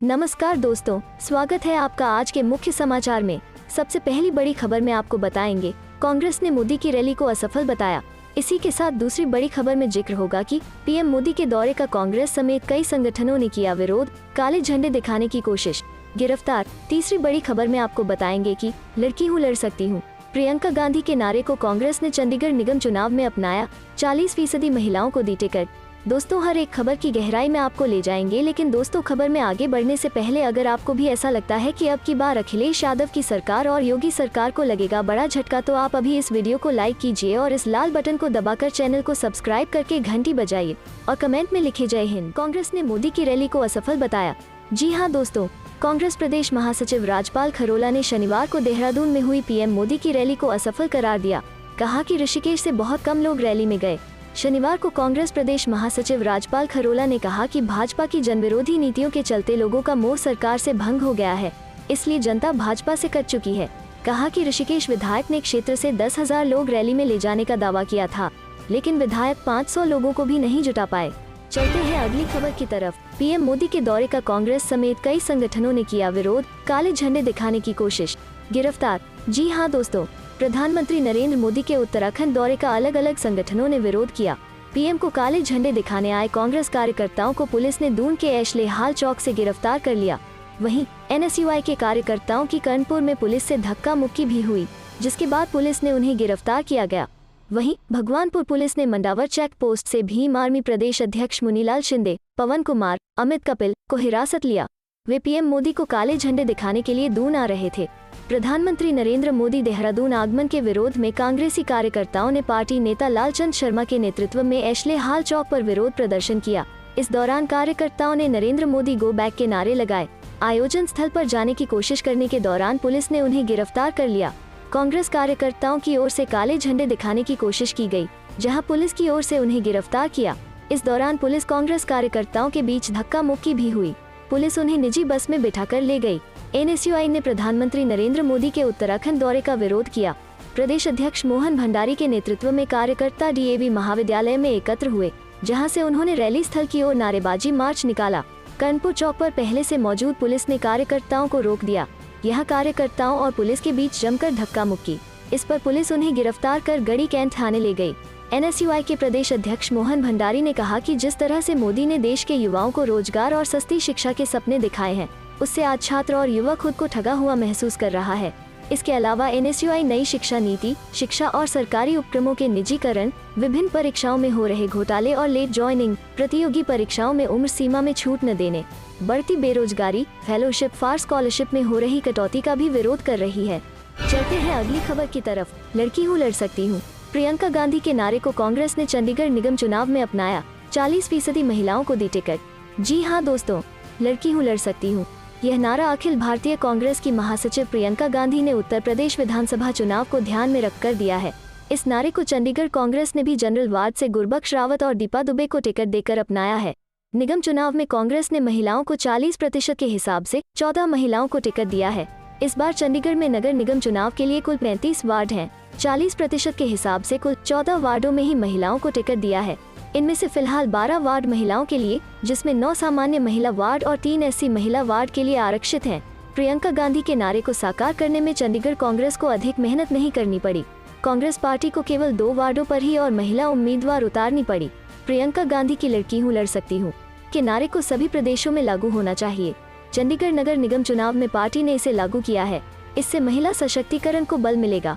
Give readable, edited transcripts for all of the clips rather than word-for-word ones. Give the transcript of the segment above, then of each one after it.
नमस्कार दोस्तों, स्वागत है आपका आज के मुख्य समाचार में। सबसे पहली बड़ी खबर में आपको बताएंगे, कांग्रेस ने मोदी की रैली को असफल बताया। इसी के साथ दूसरी बड़ी खबर में जिक्र होगा कि पीएम मोदी के दौरे का कांग्रेस समेत कई संगठनों ने किया विरोध, काले झंडे दिखाने की कोशिश, गिरफ्तार। तीसरी बड़ी खबर में आपको बताएंगे कि लड़की हूँ लड़ सकती हूँ। प्रियंका गांधी के नारे को कांग्रेस ने चंडीगढ़ निगम चुनाव में अपनाया, 40% महिलाओं को दी टिकट। दोस्तों, हर एक खबर की गहराई में आपको ले जाएंगे, लेकिन दोस्तों खबर में आगे बढ़ने से पहले अगर आपको भी ऐसा लगता है कि अब की बार अखिलेश यादव की सरकार और योगी सरकार को लगेगा बड़ा झटका, तो आप अभी इस वीडियो को लाइक कीजिए और इस लाल बटन को दबाकर चैनल को सब्सक्राइब करके घंटी बजाइए और कमेंट में लिखे जय हिंद। कांग्रेस ने मोदी की रैली को असफल बताया। जी हाँ दोस्तों, कांग्रेस प्रदेश महासचिव राजपाल खरोला ने शनिवार को देहरादून में हुई पीएम मोदी की रैली को असफल करार दिया। कहा कि ऋषिकेश से बहुत कम लोग रैली में गए। शनिवार को कांग्रेस प्रदेश महासचिव राजपाल खरोला ने कहा कि भाजपा की जनविरोधी नीतियों के चलते लोगों का मोह सरकार से भंग हो गया है, इसलिए जनता भाजपा से कट चुकी है। कहा कि ऋषिकेश विधायक ने क्षेत्र से 10,000 लोग रैली में ले जाने का दावा किया था, लेकिन विधायक 500 लोगों को भी नहीं जुटा पाए। चलते हैं अगली खबर की तरफ। पीएम मोदी के दौरे का कांग्रेस समेत कई संगठनों ने किया विरोध, काले झंडे दिखाने की कोशिश, गिरफ्तार। जी हाँ दोस्तों, प्रधानमंत्री नरेंद्र मोदी के उत्तराखंड दौरे का अलग अलग संगठनों ने विरोध किया। पीएम को काले झंडे दिखाने आए कांग्रेस कार्यकर्ताओं को पुलिस ने दून के एशले हाल चौक से गिरफ्तार कर लिया। वहीं एनएसयूआई के कार्यकर्ताओं की कर्णपुर में पुलिस से धक्का मुक्की भी हुई, जिसके बाद पुलिस ने उन्हें गिरफ्तार किया गया। वहीं भगवानपुर पुलिस ने मंडावर चेक पोस्ट से भीम आर्मी प्रदेश अध्यक्ष मुनीलाल शिंदे, पवन कुमार, अमित कपिल को हिरासत लिया। वे पीएम मोदी को काले झंडे दिखाने के लिए दून आ रहे थे। प्रधानमंत्री नरेंद्र मोदी देहरादून आगमन के विरोध में कांग्रेसी कार्यकर्ताओं ने पार्टी नेता लालचंद शर्मा के नेतृत्व में एशले हाल चौक पर विरोध प्रदर्शन किया। इस दौरान कार्यकर्ताओं ने नरेंद्र मोदी गो बैक के नारे लगाए। आयोजन स्थल पर जाने की कोशिश करने के दौरान पुलिस ने उन्हें गिरफ्तार कर लिया। कांग्रेस कार्यकर्ताओं की ओर से काले झंडे दिखाने की कोशिश की गई, जहां पुलिस की ओर से उन्हें गिरफ्तार किया। इस दौरान पुलिस कांग्रेस कार्यकर्ताओं के बीच धक्का मुक्की भी हुई। पुलिस उन्हें निजी बस में बिठाकर ले गई। एनएसयूआई ने प्रधानमंत्री नरेंद्र मोदी के उत्तराखंड दौरे का विरोध किया। प्रदेश अध्यक्ष मोहन भंडारी के नेतृत्व में कार्यकर्ता डीएवी महाविद्यालय में एकत्र हुए, जहां से उन्होंने रैली स्थल की ओर नारेबाजी मार्च निकाला। कर्णपुर चौक पर पहले से मौजूद पुलिस ने कार्यकर्ताओं को रोक दिया। यहाँ कार्यकर्ताओं और पुलिस के बीच जमकर धक्का मुक्की। इस पर पुलिस उन्हें गिरफ्तार कर गढ़ी कैंट थाने ले गई। एनएसयूआई के प्रदेश अध्यक्ष मोहन भंडारी ने कहा कि जिस तरह से मोदी ने देश के युवाओं को रोजगार और सस्ती शिक्षा के सपने दिखाए हैं, उससे आज छात्र और युवा खुद को ठगा हुआ महसूस कर रहा है। इसके अलावा एनएसयूआई नई शिक्षा नीति, शिक्षा और सरकारी उपक्रमों के निजीकरण, विभिन्न परीक्षाओं में हो रहे घोटाले और लेट ज्वाइनिंग, प्रतियोगी परीक्षाओं में उम्र सीमा में छूट न देने, बढ़ती बेरोजगारी, फेलोशिप फॉर स्कॉलरशिप में हो रही कटौती का भी विरोध कर रही है। चलते हैं अगली खबर की तरफ। लड़की हूँ लड़ सकती हूँ। प्रियंका गांधी के नारे को कांग्रेस ने चंडीगढ़ निगम चुनाव में अपनाया, 40% महिलाओं को दी टिकट। जी हाँ दोस्तों, लड़की हूँ लड़ सकती हूँ। यह नारा अखिल भारतीय कांग्रेस की महासचिव प्रियंका गांधी ने उत्तर प्रदेश विधानसभा चुनाव को ध्यान में रखकर दिया है। इस नारे को चंडीगढ़ कांग्रेस ने भी जनरल वार्ड से गुरबख्श रावत और दीपा दुबे को टिकट देकर अपनाया है। निगम चुनाव में कांग्रेस ने महिलाओं को 40% के हिसाब से 14 महिलाओं को टिकट दिया है। इस बार चंडीगढ़ में नगर निगम चुनाव के लिए कुल 35 वार्ड हैं। 40% के हिसाब से कुल 14 वार्डों में ही महिलाओं को टिकट दिया है। इनमें से फिलहाल 12 वार्ड महिलाओं के लिए, जिसमें 9 सामान्य महिला वार्ड और 3 एससी महिला वार्ड के लिए आरक्षित हैं। प्रियंका गांधी के नारे को साकार करने में चंडीगढ़ कांग्रेस को अधिक मेहनत नहीं करनी पड़ी। कांग्रेस पार्टी को केवल 2 वार्डों पर ही और महिला उम्मीदवार उतारनी पड़ी। प्रियंका गांधी की लड़की हूँ लड़ सकती हूँ के नारे को सभी प्रदेशों में लागू होना चाहिए। चंडीगढ़ नगर निगम चुनाव में पार्टी ने इसे लागू किया है। इससे महिला सशक्तिकरण को बल मिलेगा।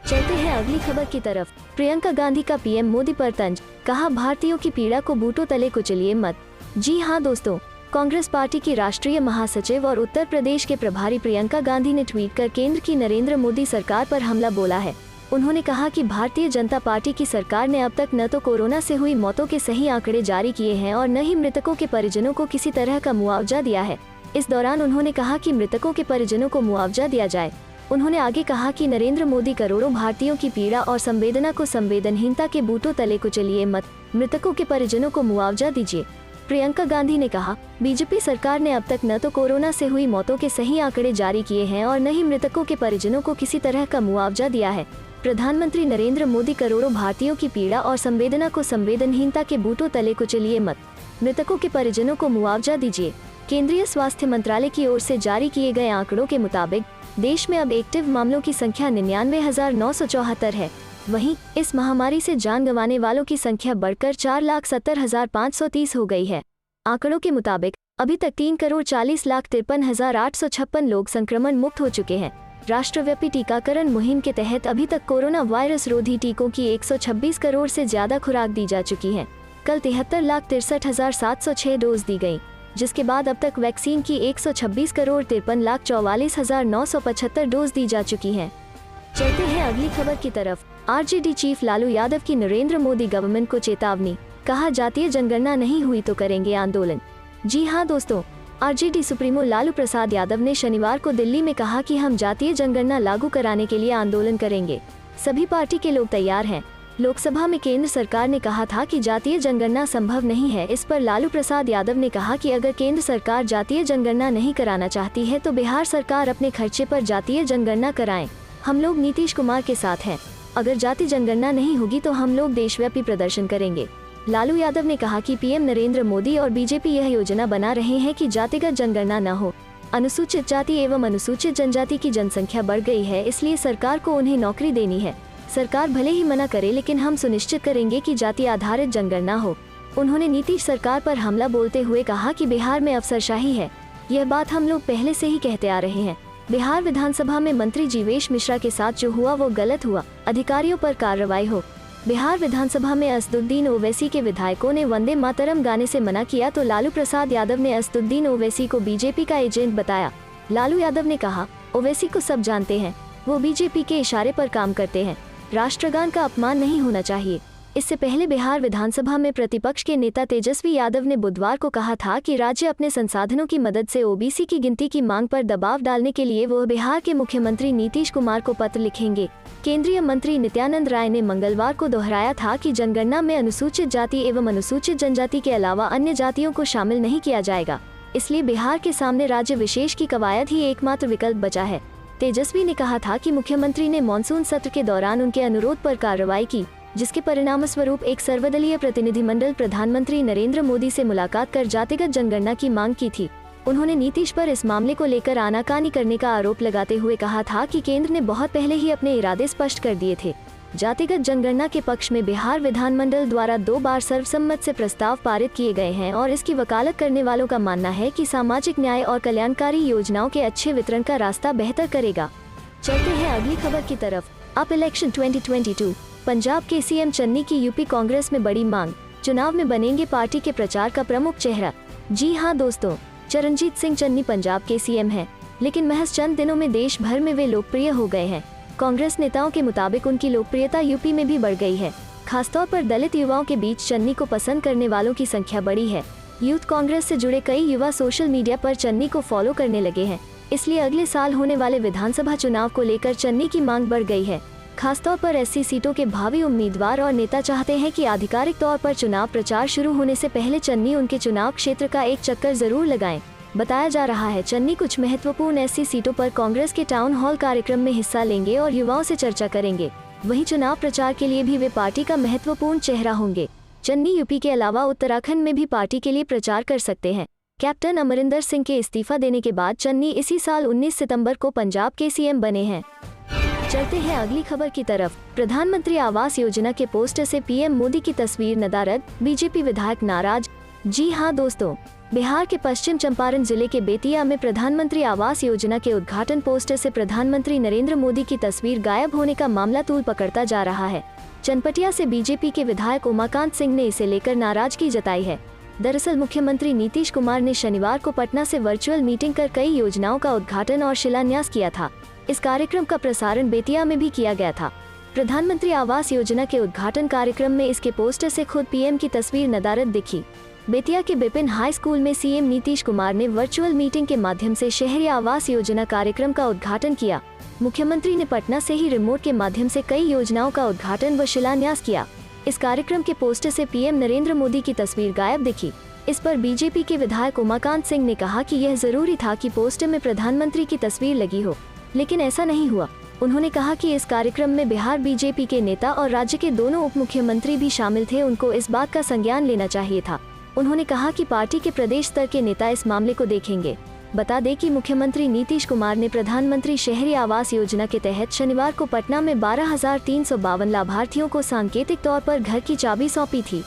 चलते हैं अगली खबर की तरफ। प्रियंका गांधी का पीएम मोदी पर तंज, कहा भारतीयों की पीड़ा को बूटों तले कुचलिए मत। जी हाँ दोस्तों, कांग्रेस पार्टी की राष्ट्रीय महासचिव और उत्तर प्रदेश के प्रभारी प्रियंका गांधी ने ट्वीट कर केंद्र की नरेंद्र मोदी सरकार पर हमला बोला है। उन्होंने कहा कि भारतीय जनता पार्टी की सरकार ने अब तक न तो कोरोना से हुई मौतों के सही आंकड़े जारी किए हैं और न ही मृतकों के परिजनों को किसी तरह का मुआवजा दिया है। इस दौरान उन्होंने कहा कि मृतकों के परिजनों को मुआवजा दिया जाए। उन्होंने आगे कहा कि नरेंद्र मोदी करोड़ों भारतीयों की पीड़ा और संवेदना को संवेदनहीनता के बूटों तले कुचलिए मत, मृतकों के परिजनों को मुआवजा दीजिए। प्रियंका गांधी ने कहा, बीजेपी सरकार ने अब तक न तो कोरोना से हुई मौतों के सही आंकड़े जारी किए हैं और न ही मृतकों के परिजनों को किसी तरह का मुआवजा दिया है। प्रधानमंत्री नरेंद्र मोदी करोड़ों भारतीयों की पीड़ा और संवेदना को संवेदनहीनता के बूटों तले कुचलिए मत, मृतकों के परिजनों को मुआवजा दीजिए। केंद्रीय स्वास्थ्य मंत्रालय की ओर से जारी किए गए आंकड़ों के मुताबिक देश में अब एक्टिव मामलों की संख्या 99,974 है। वहीं इस महामारी से जान गंवाने वालों की संख्या बढ़कर 4,70,530 हो गई है। आंकड़ों के मुताबिक अभी तक 3,40,53,856 लोग संक्रमण मुक्त हो चुके हैं। राष्ट्रव्यापी टीकाकरण मुहिम के तहत अभी तक कोरोना वायरस रोधी टीकों की 126 करोड़ से ज्यादा खुराक दी जा चुकी है। कल 73,63,706 डोज दी गई, जिसके बाद अब तक वैक्सीन की 126 करोड़ 53,44,975 डोज दी जा चुकी हैं। चलते हैं अगली खबर की तरफ। आरजेडी चीफ लालू यादव की नरेंद्र मोदी गवर्नमेंट को चेतावनी, कहा जातीय जनगणना नहीं हुई तो करेंगे आंदोलन। जी हां दोस्तों, आरजेडी सुप्रीमो लालू प्रसाद यादव ने शनिवार को दिल्ली में कहा कि हम जातीय जनगणना लागू कराने के लिए आंदोलन करेंगे। सभी पार्टी के लोग तैयार हैं। लोकसभा में केंद्र सरकार ने कहा था कि जातीय जनगणना संभव नहीं है। इस पर लालू प्रसाद यादव ने कहा कि अगर केंद्र सरकार जातीय जनगणना नहीं कराना चाहती है तो बिहार सरकार अपने खर्चे पर जातीय जनगणना कराएं। हम लोग नीतीश कुमार के साथ हैं। अगर जाति जनगणना नहीं होगी तो हम लोग देशव्यापी प्रदर्शन करेंगे। लालू यादव ने कहा कि पीएम नरेंद्र मोदी और बीजेपी यह योजना बना रहे हैं कि जातिगत जनगणना न हो। अनुसूचित जाति एवं अनुसूचित जनजाति की जनसंख्या बढ़ गई है, इसलिए सरकार को उन्हें नौकरी देनी है। सरकार भले ही मना करे, लेकिन हम सुनिश्चित करेंगे कि जाति आधारित जनगणना हो। उन्होंने नीतीश सरकार पर हमला बोलते हुए कहा कि बिहार में अफसरशाही है। यह बात हम लोग पहले से ही कहते आ रहे हैं। बिहार विधानसभा में मंत्री जीवेश मिश्रा के साथ जो हुआ वो गलत हुआ, अधिकारियों पर कार्रवाई हो। बिहार विधानसभा में असदुद्दीन ओवैसी के विधायकों ने वंदे मातरम गाने से मना किया तो लालू प्रसाद यादव ने असदुद्दीन ओवैसी को बीजेपी का एजेंट बताया। लालू यादव ने कहा, ओवैसी को सब जानते हैं, वो बीजेपी के इशारे पर काम करते हैं। राष्ट्रगान का अपमान नहीं होना चाहिए। इससे पहले बिहार विधानसभा में प्रतिपक्ष के नेता तेजस्वी यादव ने बुधवार को कहा था कि राज्य अपने संसाधनों की मदद से ओबीसी की गिनती की मांग पर दबाव डालने के लिए वो बिहार के मुख्यमंत्री नीतीश कुमार को पत्र लिखेंगे। केंद्रीय मंत्री नित्यानंद राय ने मंगलवार को दोहराया था कि जनगणना में अनुसूचित जाति एवं अनुसूचित जनजाति के अलावा अन्य जातियों को शामिल नहीं किया जाएगा, इसलिए बिहार के सामने राज्य विशेष की कवायद ही एकमात्र विकल्प बचा है। तेजस्वी ने कहा था कि मुख्यमंत्री ने मानसून सत्र के दौरान उनके अनुरोध पर कार्रवाई की, जिसके परिणामस्वरूप एक सर्वदलीय प्रतिनिधिमंडल प्रधानमंत्री नरेंद्र मोदी से मुलाकात कर जातिगत जनगणना की मांग की थी। उन्होंने नीतीश पर इस मामले को लेकर आनाकानी करने का आरोप लगाते हुए कहा था कि केंद्र ने बहुत पहले ही अपने इरादे स्पष्ट कर दिए थे। जातिगत जनगणना के पक्ष में बिहार विधानमंडल द्वारा 2 बार सर्वसम्मत से प्रस्ताव पारित किए गए हैं और इसकी वकालत करने वालों का मानना है कि सामाजिक न्याय और कल्याणकारी योजनाओं के अच्छे वितरण का रास्ता बेहतर करेगा। चलते हैं अगली खबर की तरफ। अप इलेक्शन 2022, पंजाब के सीएम चन्नी की यूपी कांग्रेस में बड़ी मांग, चुनाव में बनेंगे पार्टी के प्रचार का प्रमुख चेहरा। जी हां दोस्तों, चरणजीत सिंह चन्नी पंजाब के सीएम हैं, लेकिन महज चंद दिनों में देश भर में वे लोकप्रिय हो गए हैं। कांग्रेस नेताओं के मुताबिक उनकी लोकप्रियता यूपी में भी बढ़ गई है। खासतौर पर दलित युवाओं के बीच चन्नी को पसंद करने वालों की संख्या बढ़ी है। यूथ कांग्रेस से जुड़े कई युवा सोशल मीडिया पर चन्नी को फॉलो करने लगे हैं, इसलिए अगले साल होने वाले विधानसभा चुनाव को लेकर चन्नी की मांग बढ़ गई है। खासतौर पर एससी सीटों के भावी उम्मीदवार और नेता चाहते हैं कि आधिकारिक तौर पर चुनाव प्रचार शुरू होने से पहले चन्नी उनके चुनाव क्षेत्र का एक चक्कर जरूर लगाएं। बताया जा रहा है चन्नी कुछ महत्वपूर्ण एससी सीटों पर कांग्रेस के टाउन हॉल कार्यक्रम में हिस्सा लेंगे और युवाओं से चर्चा करेंगे। वहीं चुनाव प्रचार के लिए भी वे पार्टी का महत्वपूर्ण चेहरा होंगे। चन्नी यूपी के अलावा उत्तराखंड में भी पार्टी के लिए प्रचार कर सकते हैं। कैप्टन अमरिंदर सिंह के इस्तीफा देने के बाद चन्नी इसी साल 19 सितंबर को पंजाब के सीएम बने हैं। चलते हैं अगली खबर की तरफ। प्रधानमंत्री आवास योजना के पोस्टर से पीएम मोदी की तस्वीर नदारद, बीजेपी विधायक नाराज। जी हां दोस्तों, बिहार के पश्चिम चंपारण जिले के बेतिया में प्रधानमंत्री आवास योजना के उद्घाटन पोस्टर से प्रधानमंत्री नरेंद्र मोदी की तस्वीर गायब होने का मामला तूल पकड़ता जा रहा है। चनपटिया से बीजेपी के विधायक उमाकांत सिंह ने इसे लेकर नाराजगी जताई है। दरअसल मुख्यमंत्री नीतीश कुमार ने शनिवार को पटना से वर्चुअल मीटिंग कर कई योजनाओं का उद्घाटन और शिलान्यास किया था। इस कार्यक्रम का प्रसारण बेतिया में भी किया गया था। प्रधानमंत्री आवास योजना के उद्घाटन कार्यक्रम में इसके पोस्टर से खुद पीएम की तस्वीर नदारद दिखी। बेतिया के बिपिन हाई स्कूल में सीएम नीतीश कुमार ने वर्चुअल मीटिंग के माध्यम से शहरी आवास योजना कार्यक्रम का उद्घाटन किया। मुख्यमंत्री ने पटना से ही रिमोट के माध्यम से कई योजनाओं का उद्घाटन व शिलान्यास किया। इस कार्यक्रम के पोस्टर से पीएम नरेंद्र मोदी की तस्वीर गायब दिखी। इस पर बीजेपी के विधायक उमाकांत सिंह ने कहा कि यह जरूरी था कि पोस्टर में प्रधानमंत्री की तस्वीर लगी हो, लेकिन ऐसा नहीं हुआ। उन्होंने कहा कि इस कार्यक्रम में बिहार बीजेपी के नेता और राज्य के दोनों उप मुख्यमंत्री भी शामिल थे, उनको इस बात का संज्ञान लेना चाहिए था। उन्होंने कहा कि पार्टी के प्रदेश स्तर के नेता इस मामले को देखेंगे। बता दें कि मुख्यमंत्री नीतीश कुमार ने प्रधानमंत्री शहरी आवास योजना के तहत शनिवार को पटना में 12,352 लाभार्थियों को सांकेतिक तौर पर घर की चाबी सौंपी थी।